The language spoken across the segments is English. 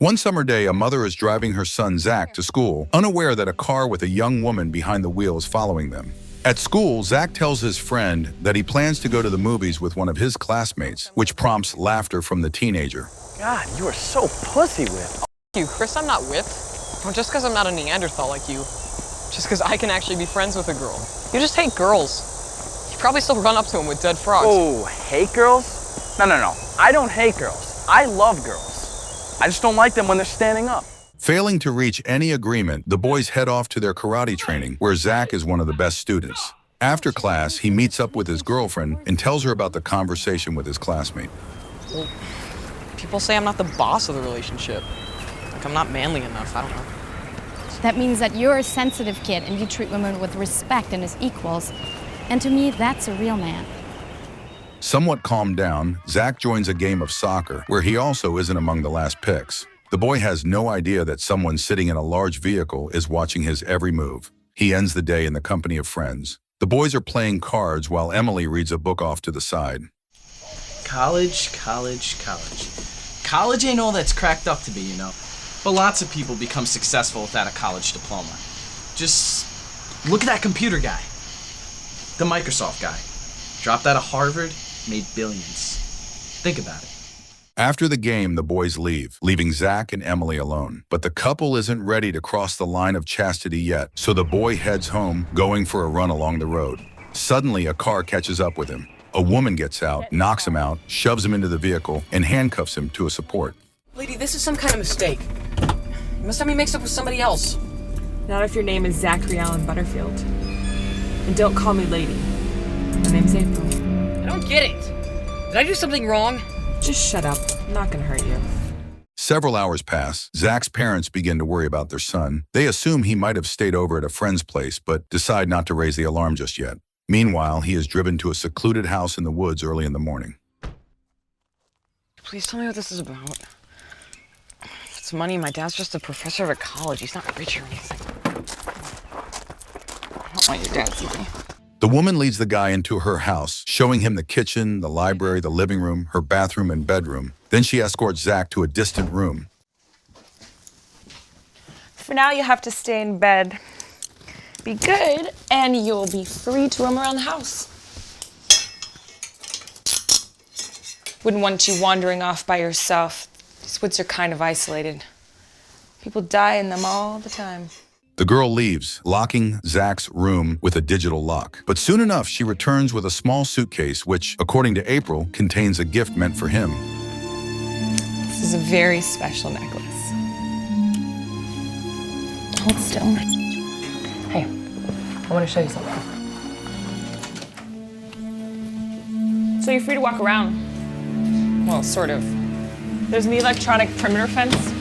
One summer day, a mother is driving her son Zach to school, unaware that a car with a young woman behind the wheel is following them. At school, Zach tells his friend that he plans to go to the movies with one of his classmates, which prompts laughter from the teenager. God, you are so pussy-whipped. You, Chris, I'm not whipped. Well, just because I'm not a Neanderthal like you. Just because I can actually be friends with a girl. You just hate girls. You probably still run up to them with dead frogs. Oh, hate girls? No. I don't hate girls. I love girls. I just don't like them when they're standing up. Failing to reach any agreement, the boys head off to their karate training, where Zach is one of the best students. After class, he meets up with his girlfriend and tells her about the conversation with his classmate. Well, people say I'm not the boss of the relationship. Like I'm not manly enough, I don't know. That means that you're a sensitive kid and you treat women with respect and as equals. And to me, that's a real man. Somewhat calmed down, Zach joins a game of soccer, where he also isn't among the last picks. The boy has no idea that someone sitting in a large vehicle is watching his every move. He ends the day in the company of friends. The boys are playing cards while Emily reads a book off to the side. College. College ain't all that's cracked up to be, you know. But lots of people become successful without a college diploma. Just look at that computer guy. The Microsoft guy. Dropped out of Harvard, made billions. Think about it. After the game, the boys leave, leaving Zach and Emily alone. But the couple isn't ready to cross the line of chastity yet, so the boy heads home, going for a run along the road. Suddenly, a car catches up with him. A woman gets out, knocks him out, shoves him into the vehicle, and handcuffs him to a support. Lady, this is some kind of mistake. You must have me mixed up with somebody else. Not if your name is Zachary Allen Butterfield. And don't call me lady. My name's April. I don't get it. Did I do something wrong? Just shut up. I'm not gonna hurt you. Several hours pass. Zach's parents begin to worry about their son. They assume he might have stayed over at a friend's place, but decide not to raise the alarm just yet. Meanwhile, he is driven to a secluded house in the woods early in the morning. Please tell me what this is about. If it's money, my dad's just a professor at college. He's not rich or anything. I don't want your dad's money. The woman leads the guy into her house, showing him the kitchen, the library, the living room, her bathroom, and bedroom. Then she escorts Zach to a distant room. For now, you have to stay in bed. Be good, and you'll be free to roam around the house. Wouldn't want you wandering off by yourself. These woods are kind of isolated. People die in them all the time. The girl leaves, locking Zach's room with a digital lock. But soon enough, she returns with a small suitcase, which, according to April, contains a gift meant for him. This is a very special necklace. Hold still. Hey, I want to show you something. So you're free to walk around. Well, sort of. There's an electronic perimeter fence.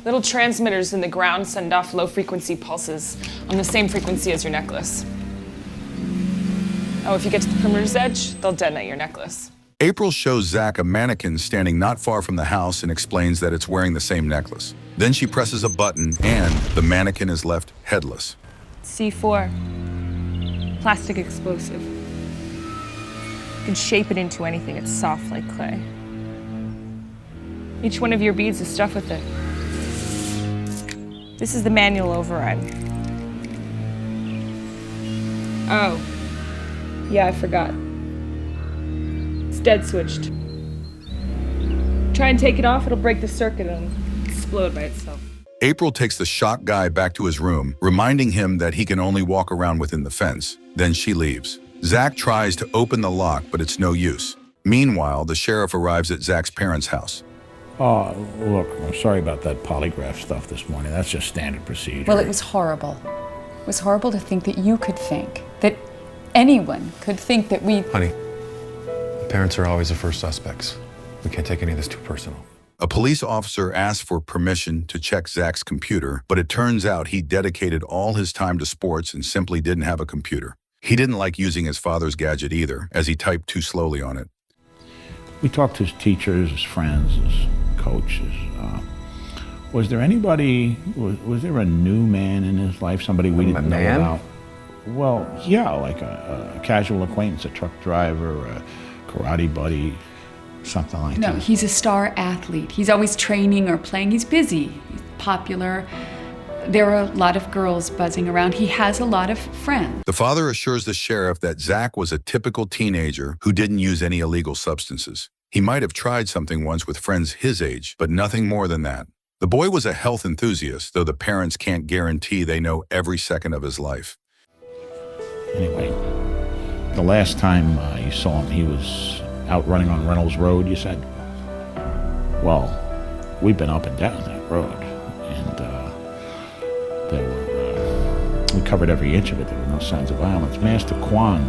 Little transmitters in the ground send off low-frequency pulses on the same frequency as your necklace. Oh, if you get to the perimeter's edge, they'll detonate your necklace. April shows Zach a mannequin standing not far from the house and explains that it's wearing the same necklace. Then she presses a button and the mannequin is left headless. C4. Plastic explosive. You can shape it into anything. It's soft like clay. Each one of your beads is stuffed with it. This is the manual override. Oh. Yeah, I forgot. It's dead switched. Try and take it off, it'll break the circuit and explode by itself. April takes the shocked guy back to his room, reminding him that he can only walk around within the fence. Then she leaves. Zach tries to open the lock, but it's no use. Meanwhile, the sheriff arrives at Zach's parents' house. Oh, look, I'm sorry about that polygraph stuff this morning. That's just standard procedure. Well, it was horrible. It was horrible to think that you could think, that anyone could think that we... Honey, parents are always the first suspects. We can't take any of this too personal. A police officer asks for permission to check Zach's computer, but it turns out he dedicated all his time to sports and simply didn't have a computer. He didn't like using his father's gadget either, as he typed too slowly on it. We talked to his teachers, his friends, his coaches. Was there anybody, was there a new man in his life, somebody we didn't know about? Well, yeah, like a casual acquaintance, a truck driver, a karate buddy. something like No, that. he's a star athlete. He's always training or playing. He's busy. He's popular. There are a lot of girls buzzing around. He has a lot of friends. The father assures the sheriff that Zach was a typical teenager who didn't use any illegal substances. He might have tried something once with friends his age, but nothing more than that. The boy was a health enthusiast, though the parents can't guarantee they know every second of his life. Anyway, the last time you saw him, he was out running on Reynolds Road, you said? Well, we've been up and down that road, and we covered every inch of it. There were no signs of violence. Master Kwan,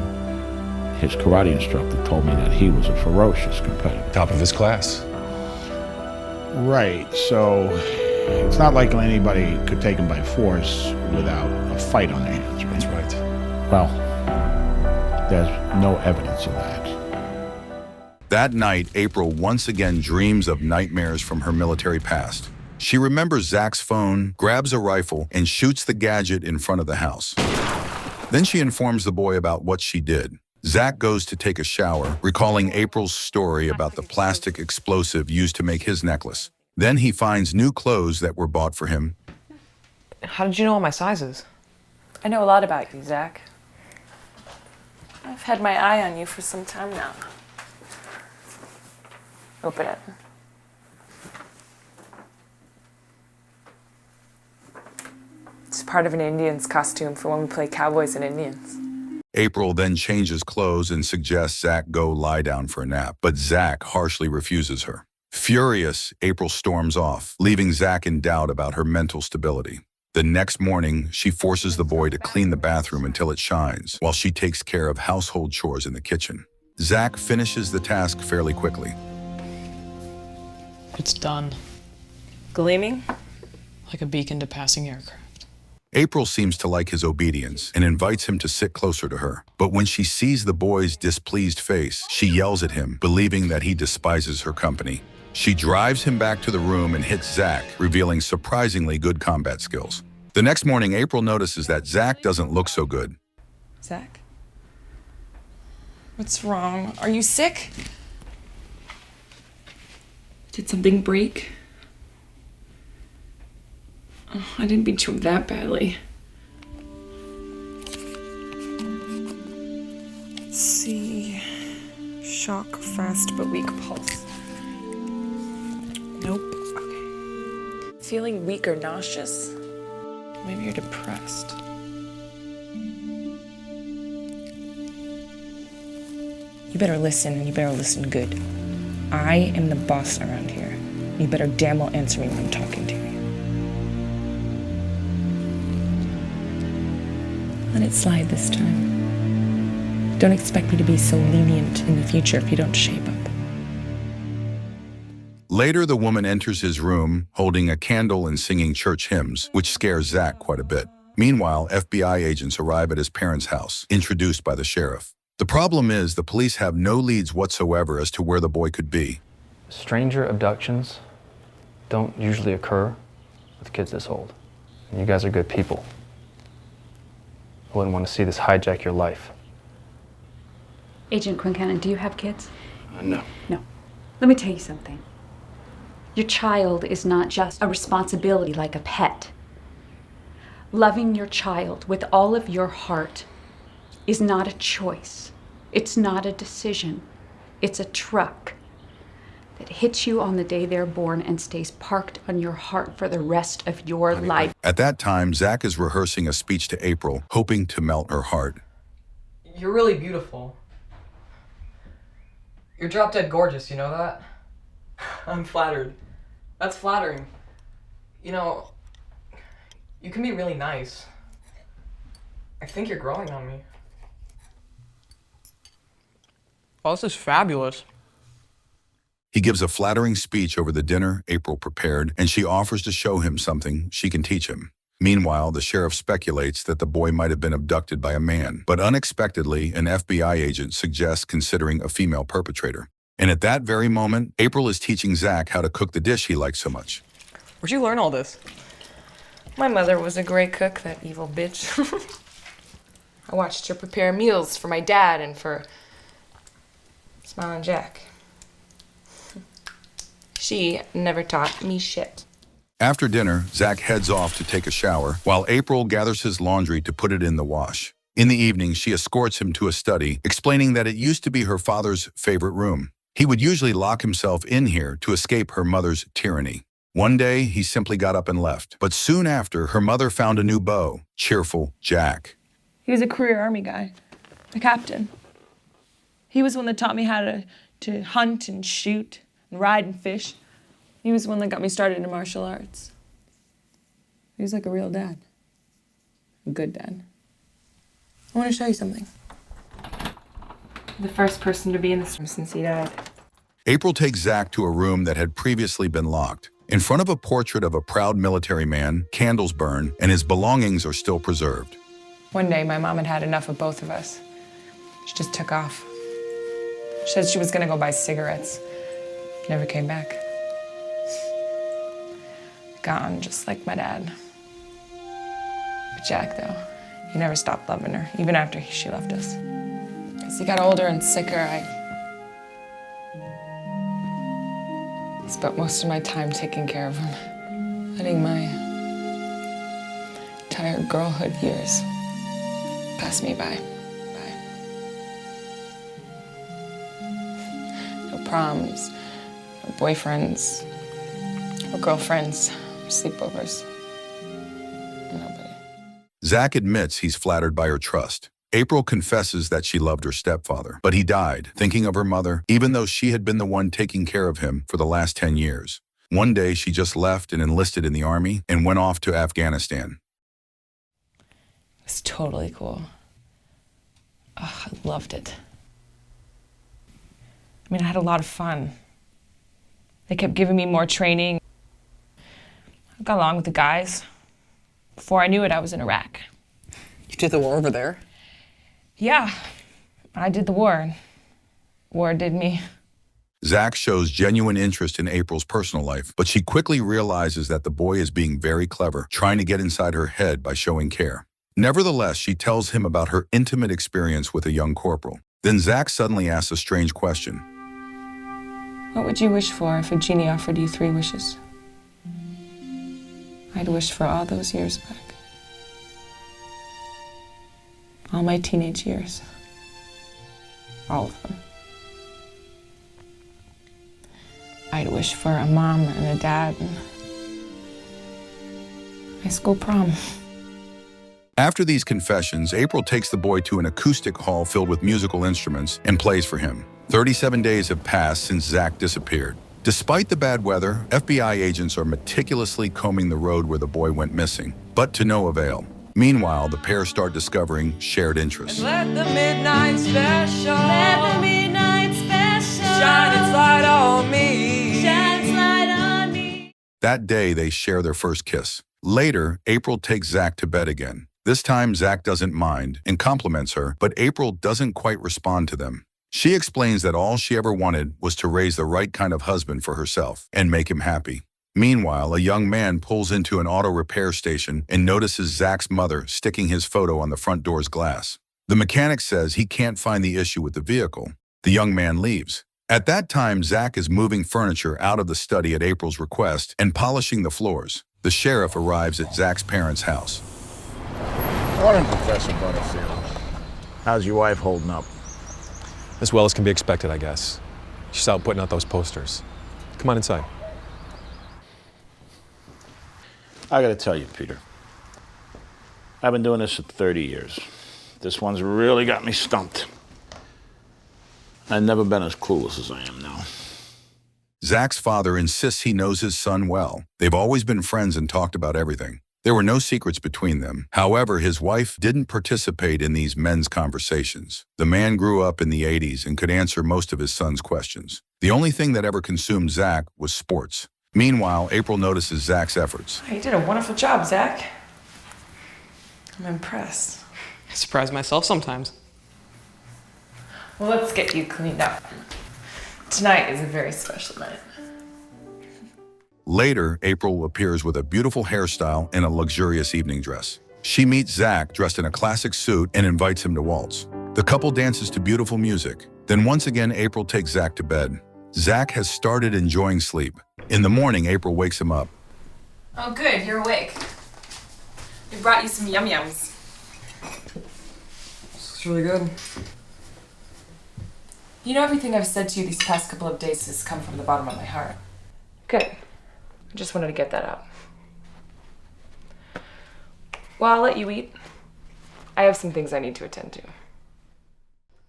his karate instructor, told me that he was a ferocious competitor. Top of his class. Right, so it's not like anybody could take him by force without a fight on their hands, right? That's right. Well, there's no evidence of that. That night, April once again dreams of nightmares from her military past. She remembers Zach's phone, grabs a rifle, and shoots the gadget in front of the house. Then she informs the boy about what she did. Zach goes to take a shower, recalling April's story about the plastic explosive used to make his necklace. Then he finds new clothes that were bought for him. How did you know all my sizes? I know a lot about you, Zach. I've had my eye on you for some time now. Open it. It's part of an Indian's costume for when we play cowboys and Indians. April then changes clothes and suggests Zach go lie down for a nap, but Zach harshly refuses her. Furious, April storms off, leaving Zach in doubt about her mental stability. The next morning, she forces the boy to clean the bathroom until it shines, while she takes care of household chores in the kitchen. Zach finishes the task fairly quickly. It's done. Gleaming? Like a beacon to passing aircraft. April seems to like his obedience and invites him to sit closer to her. But when she sees the boy's displeased face, she yells at him, believing that he despises her company. She drives him back to the room and hits Zach, revealing surprisingly good combat skills. The next morning, April notices that Zach doesn't look so good. Zach? What's wrong? Are you sick? Did something break? Oh, I didn't beat you up that badly. Let's see. Shock, fast but weak pulse. Nope. Okay. Feeling weak or nauseous? Maybe you're depressed. You better listen, and you better listen good. I am the boss around here. You better damn well answer me when I'm talking to you. Let it slide this time. Don't expect me to be so lenient in the future if you don't shape up. Later, the woman enters his room, holding a candle and singing church hymns, which scares Zach quite a bit. Meanwhile, FBI agents arrive at his parents' house, introduced by the sheriff. The problem is the police have no leads whatsoever as to where the boy could be. Stranger abductions don't usually occur with kids this old. And you guys are good people. I wouldn't want to see this hijack your life. Agent Quincannon, do you have kids? No. No. Let me tell you something. Your child is not just a responsibility like a pet. Loving your child with all of your heart is not a choice. It's not a decision. It's a truck that hits you on the day they're born and stays parked on your heart for the rest of your life. At that time, Zach is rehearsing a speech to April, hoping to melt her heart. You're really beautiful. You're drop dead gorgeous, you know that? I'm flattered. That's flattering. You know, you can be really nice. I think you're growing on me. Oh, this is fabulous. He gives a flattering speech over the dinner April prepared, and she offers to show him something she can teach him. Meanwhile, the sheriff speculates that the boy might have been abducted by a man, but unexpectedly, an FBI agent suggests considering a female perpetrator. And at that very moment, April is teaching Zach how to cook the dish he likes so much. Where'd you learn all this? My mother was a great cook, that evil bitch. I watched her prepare meals for my dad and for Smiling Jack. She never taught me shit. After dinner, Zach heads off to take a shower, while April gathers his laundry to put it in the wash. In the evening, she escorts him to a study, explaining that it used to be her father's favorite room. He would usually lock himself in here to escape her mother's tyranny. One day, he simply got up and left. But soon after, her mother found a new beau, cheerful Jack. He was a career Army guy, a captain. He was the one that taught me how to hunt and shoot and ride and fish. He was the one that got me started in martial arts. He was like a real dad. A good dad. I want to show you something. The first person to be in this room since he died. April takes Zach to a room that had previously been locked. In front of a portrait of a proud military man, candles burn, and his belongings are still preserved. One day, my mom had had enough of both of us. She just took off. She said she was gonna go buy cigarettes. Never came back. Gone, just like my dad. But Jack, though, he never stopped loving her, even after she left us. As he got older and sicker, I spent most of my time taking care of him, letting my entire girlhood years pass me by. No proms, no boyfriends, no girlfriends, no sleepovers. Nobody. Zach admits he's flattered by her trust. April confesses that she loved her stepfather, but he died, thinking of her mother, even though she had been the one taking care of him for the last 10 years. One day, she just left and enlisted in the army and went off to Afghanistan. It was totally cool. Oh, I loved it. I mean, I had a lot of fun. They kept giving me more training. I got along with the guys. Before I knew it, I was in Iraq. You did the war over there? Yeah, I did the war. War did me. Zach shows genuine interest in April's personal life, but she quickly realizes that the boy is being very clever, trying to get inside her head by showing care. Nevertheless, she tells him about her intimate experience with a young corporal. Then Zach suddenly asks a strange question. What would you wish for if a genie offered you 3 wishes? I'd wish for all those years back. All my teenage years. All of them. I'd wish for a mom and a dad and high school prom. After these confessions, April takes the boy to an acoustic hall filled with musical instruments and plays for him. 37 days have passed since Zach disappeared. Despite the bad weather, FBI agents are meticulously combing the road where the boy went missing, but to no avail. Meanwhile, the pair start discovering shared interests. Let the midnight special. Let the midnight special. Shine its light on me. Shine its light on me. That day, they share their first kiss. Later, April takes Zach to bed again. This time, Zach doesn't mind and compliments her, but April doesn't quite respond to them. She explains that all she ever wanted was to raise the right kind of husband for herself and make him happy. Meanwhile, a young man pulls into an auto repair station and notices Zach's mother sticking his photo on the front door's glass. The mechanic says he can't find the issue with the vehicle. The young man leaves. At that time, Zach is moving furniture out of the study at April's request and polishing the floors. The sheriff arrives at Zach's parents' house. Morning, Professor Butterfield. How's your wife holding up? As well as can be expected, I guess. She's out putting out those posters. Come on inside. I gotta tell you, Peter. I've been doing this for 30 years. This one's really got me stumped. I've never been as clueless as I am now. Zach's father insists he knows his son well. They've always been friends and talked about everything. There were no secrets between them. However, his wife didn't participate in these men's conversations. The man grew up in the 80s and could answer most of his son's questions. The only thing that ever consumed Zach was sports. Meanwhile, April notices Zach's efforts. You did a wonderful job, Zach. I'm impressed. I surprise myself sometimes. Well, let's get you cleaned up. Tonight is a very special night. Later, April appears with a beautiful hairstyle and a luxurious evening dress. She meets Zach dressed in a classic suit and invites him to waltz. The couple dances to beautiful music. Then once again, April takes Zach to bed. Zach has started enjoying sleep. In the morning, April wakes him up. Oh, good, you're awake. We brought you some yum-yums. It's really good. You know, everything I've said to you these past couple of days has come from the bottom of my heart. Good. I just wanted to get that out. Well, I'll let you eat. I have some things I need to attend to.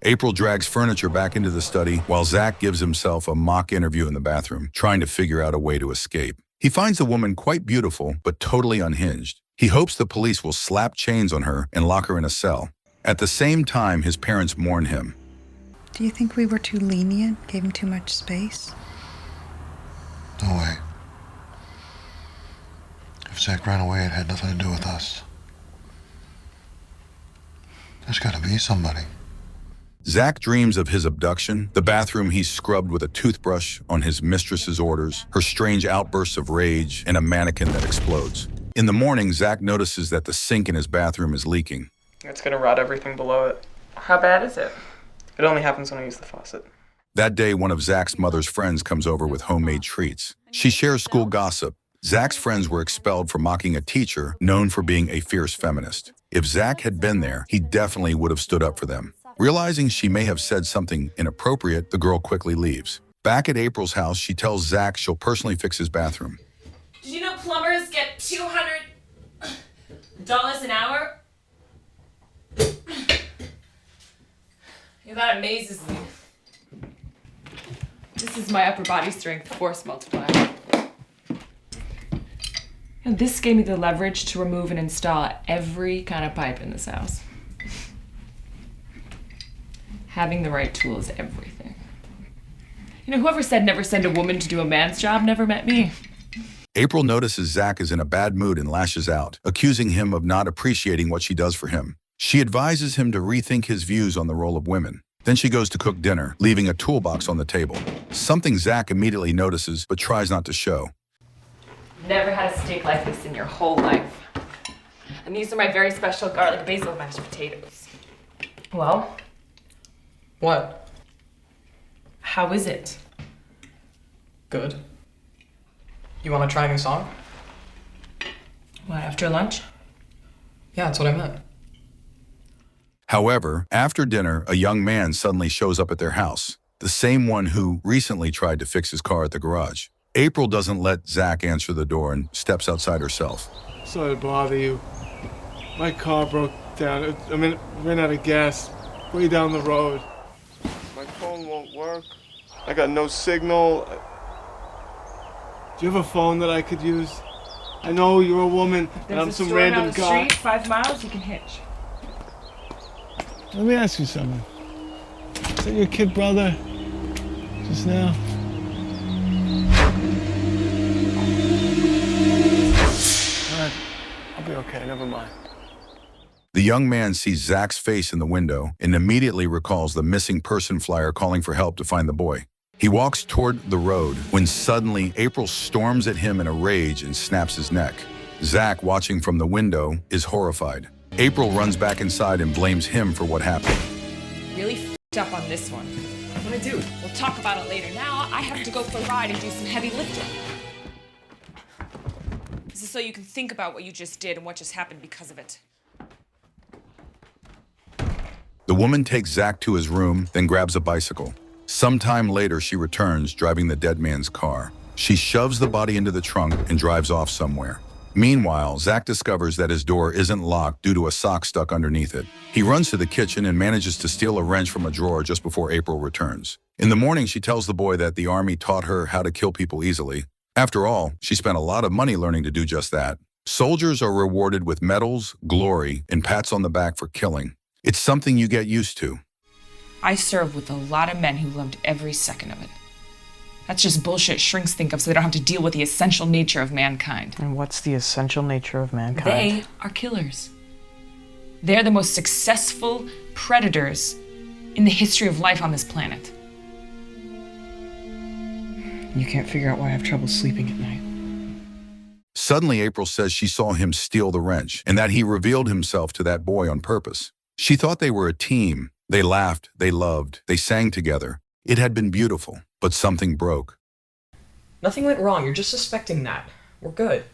April drags furniture back into the study while Zach gives himself a mock interview in the bathroom, trying to figure out a way to escape. He finds the woman quite beautiful, but totally unhinged. He hopes the police will slap chains on her and lock her in a cell. At the same time, his parents mourn him. Do you think we were too lenient, gave him too much space? No way. If Zach ran away, it had nothing to do with us. There's gotta be somebody. Zach dreams of his abduction, the bathroom he scrubbed with a toothbrush on his mistress's orders, her strange outbursts of rage, and a mannequin that explodes. In the morning, Zach notices that the sink in his bathroom is leaking. It's gonna rot everything below it. How bad is it? It only happens when I use the faucet. That day, one of Zach's mother's friends comes over with homemade treats. She shares school gossip. Zach's friends were expelled for mocking a teacher known for being a fierce feminist. If Zach had been there, he definitely would have stood up for them. Realizing she may have said something inappropriate, the girl quickly leaves. Back at April's house, she tells Zach she'll personally fix his bathroom. Did you know plumbers get $200 an hour? Yeah, that amazes me. This is my upper body strength force multiplier. And this gave me the leverage to remove and install every kind of pipe in this house. Having the right tool is everything. You know, whoever said never send a woman to do a man's job never met me. April notices Zach is in a bad mood and lashes out, accusing him of not appreciating what she does for him. She advises him to rethink his views on the role of women. Then she goes to cook dinner, leaving a toolbox on the table. Something Zach immediately notices, but tries not to show. Never had a steak like this in your whole life. And these are my very special garlic basil mashed potatoes. Well? What? How is it? Good. You wanna try a new song? What, after lunch? Yeah, that's what I meant. However, after dinner, a young man suddenly shows up at their house, the same one who recently tried to fix his car at the garage. April doesn't let Zach answer the door and steps outside herself. Sorry to bother you. My car broke down. Ran out of gas way down the road. My phone won't work. I got no signal. Do you have a phone that I could use? I know you're a woman and I'm some random guy. Street, 5 miles, you can hitch. Let me ask you something. Is that your kid brother? Just now? Alright, I'll be okay, never mind. The young man sees Zach's face in the window and immediately recalls the missing person flyer calling for help to find the boy. He walks toward the road when suddenly April storms at him in a rage and snaps his neck. Zach, watching from the window, is horrified. April runs back inside and blames him for what happened. Really f***ed up on this one. What'd I do? We'll talk about it later. Now I have to go for a ride and do some heavy lifting. This is so you can think about what you just did and what just happened because of it. The woman takes Zach to his room, then grabs a bicycle. Sometime later, she returns, driving the dead man's car. She shoves the body into the trunk and drives off somewhere. Meanwhile, Zach discovers that his door isn't locked due to a sock stuck underneath it. He runs to the kitchen and manages to steal a wrench from a drawer just before April returns. In the morning, she tells the boy that the army taught her how to kill people easily. After all, she spent a lot of money learning to do just that. Soldiers are rewarded with medals, glory, and pats on the back for killing. It's something you get used to. I served with a lot of men who loved every second of it. That's just bullshit shrinks think of so they don't have to deal with the essential nature of mankind. And what's the essential nature of mankind? They are killers. They're the most successful predators in the history of life on this planet. You can't figure out why I have trouble sleeping at night. Suddenly, April says she saw him steal the wrench and that he revealed himself to that boy on purpose. She thought they were a team. They laughed, they loved, they sang together. It had been beautiful. But but something broke. Nothing went wrong. You're just suspecting that. We're good.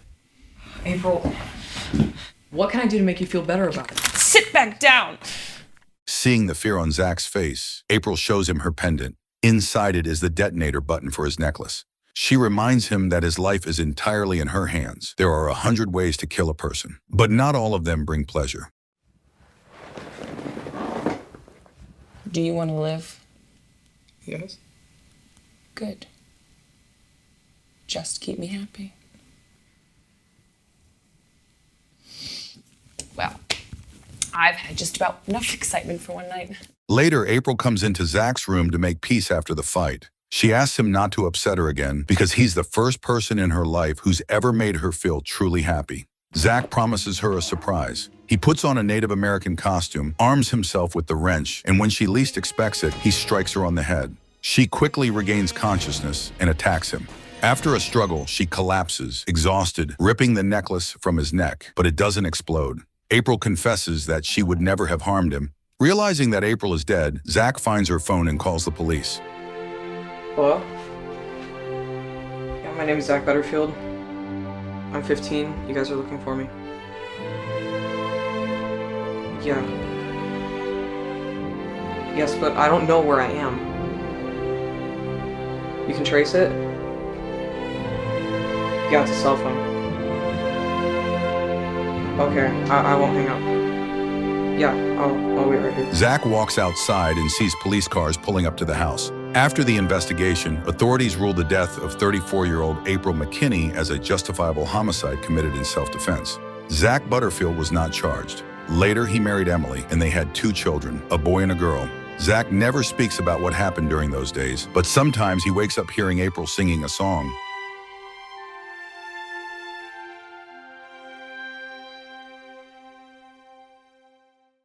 April, what can I do to make you feel better about it? Sit back down! Seeing the fear on Zach's face, April shows him her pendant. Inside it is the detonator button for his necklace. She reminds him that his life is entirely in her hands. There are 100 ways to kill a person, but not all of them bring pleasure. Do you want to live? Yes. Good. Just keep me happy. Well, I've had just about enough excitement for one night. Later, April comes into Zach's room to make peace after the fight. She asks him not to upset her again because he's the first person in her life who's ever made her feel truly happy. Zach promises her a surprise. He puts on a Native American costume, arms himself with the wrench, and when she least expects it, he strikes her on the head. She quickly regains consciousness and attacks him. After a struggle, she collapses, exhausted, ripping the necklace from his neck, but it doesn't explode. April confesses that she would never have harmed him. Realizing that April is dead, Zach finds her phone and calls the police. Hello? Yeah, my name is Zach Butterfield. I'm 15. You guys are looking for me. Yeah. Yes, but I don't know where I am. You can trace it? Yeah, it's a cell phone. Okay, I won't hang up. Yeah, I'll wait right here. Zach walks outside and sees police cars pulling up to the house. After the investigation, authorities ruled the death of 34-year-old April McKinney as a justifiable homicide committed in self-defense. Zach Butterfield was not charged. Later, he married Emily, and they had 2 children, a boy and a girl. Zach never speaks about what happened during those days, but sometimes he wakes up hearing April singing a song.